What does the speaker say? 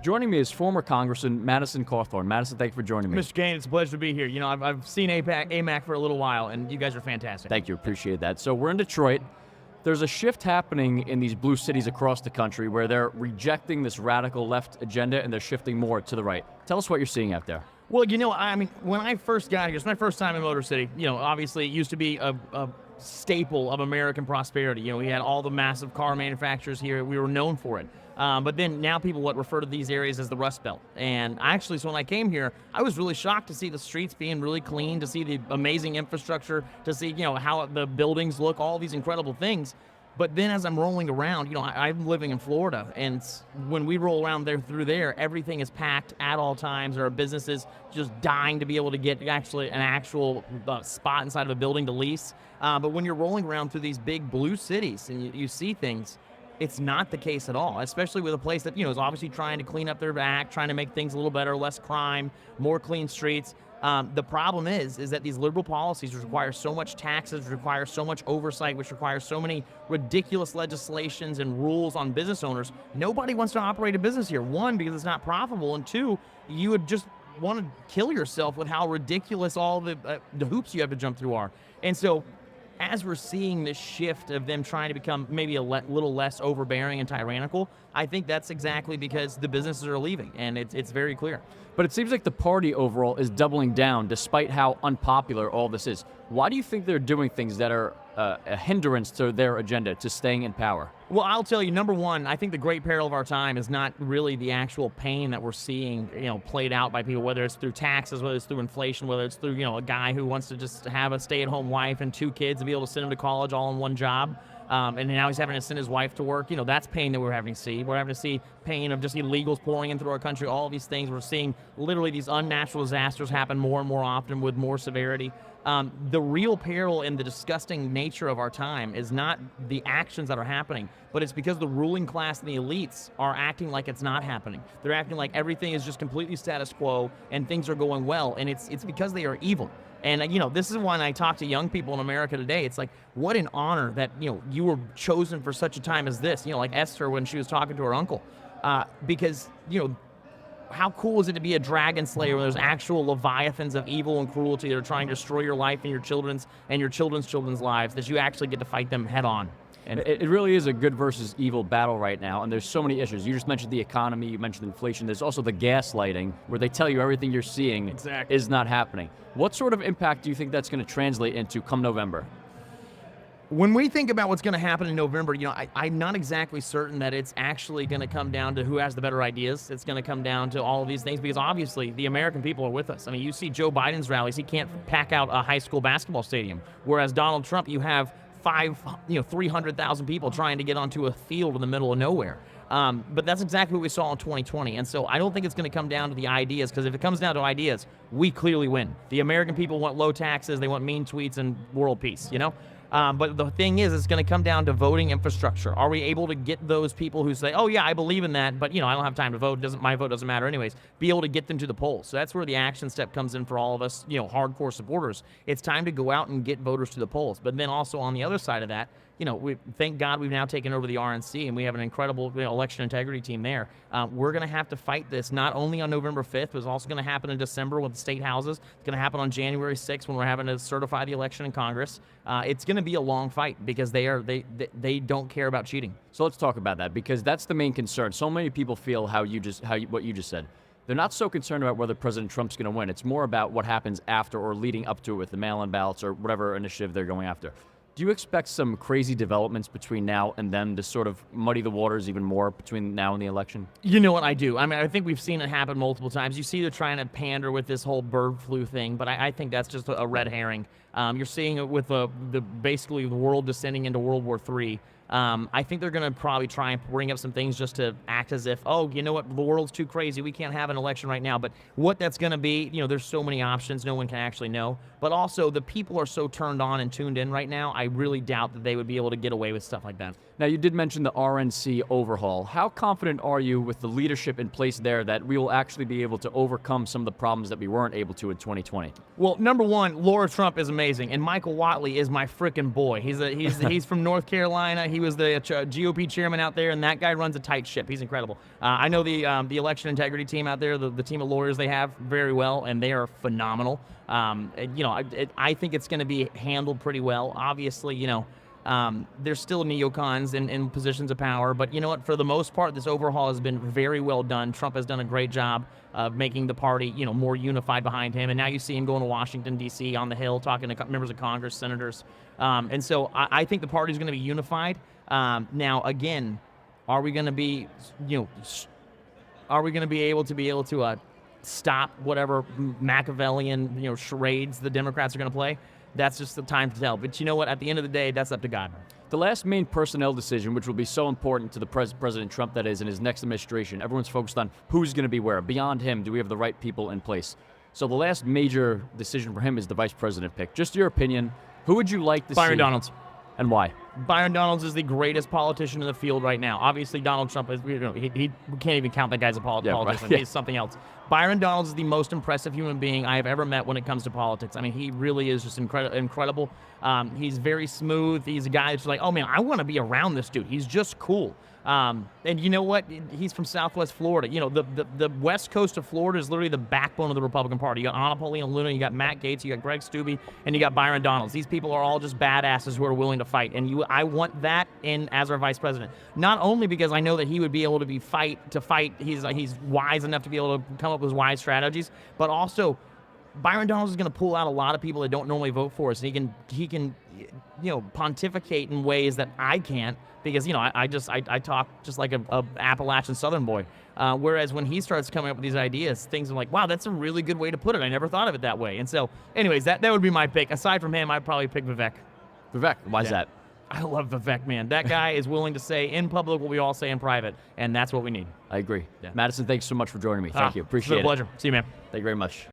Joining me is former Congressman Madison Cawthorn. Madison, thank you for joining me. Mr. Kane, it's a pleasure to be here. You know, I've seen AMAC for a little while, and you guys are fantastic. Thank you, appreciate that. So we're in Detroit. There's a shift happening in these blue cities across the country where they're rejecting this radical left agenda and they're shifting more to the right. Tell us what you're seeing out there. Well, you know, I mean, when I first got here, it's my first time in Motor City. You know, obviously it used to be a staple of American prosperity. You know, we had all the massive car manufacturers here. We were known for it. But then now people refer to these areas as the Rust Belt. And actually, so when I came here, I was really shocked to see the streets being really clean, to see the amazing infrastructure, to see, you know, how the buildings look, all these incredible things. But then as I'm rolling around, you know, I'm living in Florida, and when we roll around through there, everything is packed at all times. There are businesses just dying to be able to get actually an actual spot inside of a building to lease. But when you're rolling around through these big blue cities and you see things, it's not the case at all, especially with a place that, you know, is obviously trying to clean up their act, trying to make things a little better, less crime, more clean streets. The problem is that these liberal policies require so much taxes, require so much oversight, which requires so many ridiculous legislations and rules on business owners. Nobody wants to operate a business here. One, because it's not profitable, and two, you would just want to kill yourself with how ridiculous all the hoops you have to jump through are. And so, as we're seeing this shift of them trying to become maybe a little less overbearing and tyrannical, I think that's exactly because the businesses are leaving, and it's very clear. But it seems like the party overall is doubling down despite how unpopular all this is. Why do you think they're doing things that are a hindrance to their agenda, to staying in power? Well, I'll tell you, number one, I think the great peril of our time is not really the actual pain that we're seeing, you know, played out by people, whether it's through taxes, whether it's through inflation, whether it's through, you know, a guy who wants to just have a stay-at-home wife and 2 kids and be able to send them to college all in one job. And now he's having to send his wife to work. You know, that's pain that we're having to see. We're having to see pain of just illegals pouring in through our country, all of these things. We're seeing literally these unnatural disasters happen more and more often with more severity. The real peril and the disgusting nature of our time is not the actions that are happening, but it's because the ruling class and the elites are acting like it's not happening. They're acting like everything is just completely status quo and things are going well, and it's because they are evil. And, you know, this is when I talk to young people in America today. It's like, what an honor that, you know, you were chosen for such a time as this, you know, like Esther when she was talking to her uncle. Because, you know, how cool is it to be a dragon slayer where there's actual leviathans of evil and cruelty that are trying to destroy your life and your children's children's lives, that you actually get to fight them head on. And it really is a good versus evil battle right now, and there's so many issues. You just mentioned the economy, you mentioned inflation. There's also the gaslighting, where they tell you everything you're seeing is not happening. What sort of impact do you think that's going to translate into come November? When we think about what's going to happen in November, you know, I'm not exactly certain that it's actually going to come down to who has the better ideas. It's going to come down to all of these things, because obviously the American people are with us. I mean, you see Joe Biden's rallies, he can't pack out a high school basketball stadium, whereas Donald Trump, you have 300,000 people trying to get onto a field in the middle of nowhere. But that's exactly what we saw in 2020. And so I don't think it's going to come down to the ideas, because if it comes down to ideas, we clearly win. The American people want low taxes, they want mean tweets and world peace, you know? But the thing is, it's going to come down to voting infrastructure. Are we able to get those people who say, oh yeah, I believe in that, but you know, I don't have time to vote, my vote doesn't matter anyways, be able to get them to the polls? So that's where the action step comes in for all of us, you know, hardcore supporters. It's time to go out and get voters to the polls. But then also on the other side of that, you know, thank God we've now taken over the RNC, and we have an incredible, you know, election integrity team there. We're going to have to fight this not only on November 5th, but it's also going to happen in December with the state houses. It's going to happen on January 6th when we're having to certify the election in Congress. It's going to be a long fight, because they don't care about cheating. So let's talk about that, because that's the main concern. So many people feel what you just said. They're not so concerned about whether President Trump's going to win. It's more about what happens after or leading up to it with the mail-in ballots or whatever initiative they're going after. Do you expect some crazy developments between now and then to sort of muddy the waters even more between now and the election? You know what, I do. I mean, I think we've seen it happen multiple times. You see they're trying to pander with this whole bird flu thing, but I think that's just a red herring. You're seeing it with basically the world descending into World War III. I think they're going to probably try and bring up some things just to act as if, oh, you know what, the world's too crazy, we can't have an election right now. But what that's going to be, you know, there's so many options, no one can actually know. But also, the people are so turned on and tuned in right now, I really doubt that they would be able to get away with stuff like that. Now, you did mention the RNC overhaul. How confident are you with the leadership in place there that we will actually be able to overcome some of the problems that we weren't able to in 2020? Well, number one, Laura Trump is amazing, and Michael Whatley is my frickin' boy. He's from North Carolina. He He was the GOP chairman out there, and that guy runs a tight ship. He's incredible. I know the election integrity team out there, the team of lawyers they have very well, and they are phenomenal. I think it's going to be handled pretty well. Obviously, there's still neocons in positions of power, but you know what? For the most part, this overhaul has been very well done. Trump has done a great job of making the party, more unified behind him. And now you see him going to Washington, D.C. on the Hill, talking to members of Congress, senators. And so I think the party is going to be unified. Now, again, are we going to be, able to stop whatever Machiavellian, charades the Democrats are going to play? That's just the time to tell. But you know what? At the end of the day, that's up to God. The last main personnel decision, which will be so important to the President Trump, that is, in his next administration, everyone's focused on who's going to be where. Beyond him, do we have the right people in place? So the last major decision for him is the vice president pick. Just your opinion, who would you like to see? Byron Donalds. And why? Byron Donalds is the greatest politician in the field right now. Obviously, Donald Trump is, we can't even count that guy as a politician. Right. Yeah. He's something else. Byron Donalds is the most impressive human being I have ever met when it comes to politics. I mean, he really is just incredible. He's very smooth. He's a guy that's like, oh man, I want to be around this dude. He's just cool. And you know what? He's from Southwest Florida. The west coast of Florida is literally the backbone of the Republican Party. You got Anna Paulina Luna, you got Matt Gaetz, you got Greg Steube, and you got Byron Donalds. These people are all just badasses who are willing to fight. And I want that in as our vice president. Not only because I know that he would be able to fight. He's wise enough to be able to come up with wise strategies, but also Byron Donalds is going to pull out a lot of people that don't normally vote for us. And he can pontificate in ways that I can't, because I talk just like a Appalachian Southern boy. Whereas when he starts coming up with these ideas, things are like, wow, that's a really good way to put it. I never thought of it that way. And so, anyways, that would be my pick. Aside from him, I'd probably pick Vivek. Vivek, why is that? I love Vivek, man. That guy is willing to say in public what we all say in private, and that's what we need. I agree. Yeah. Madison, thanks so much for joining me. Thank you. Appreciate it. It's been a pleasure. See you, man. Thank you very much.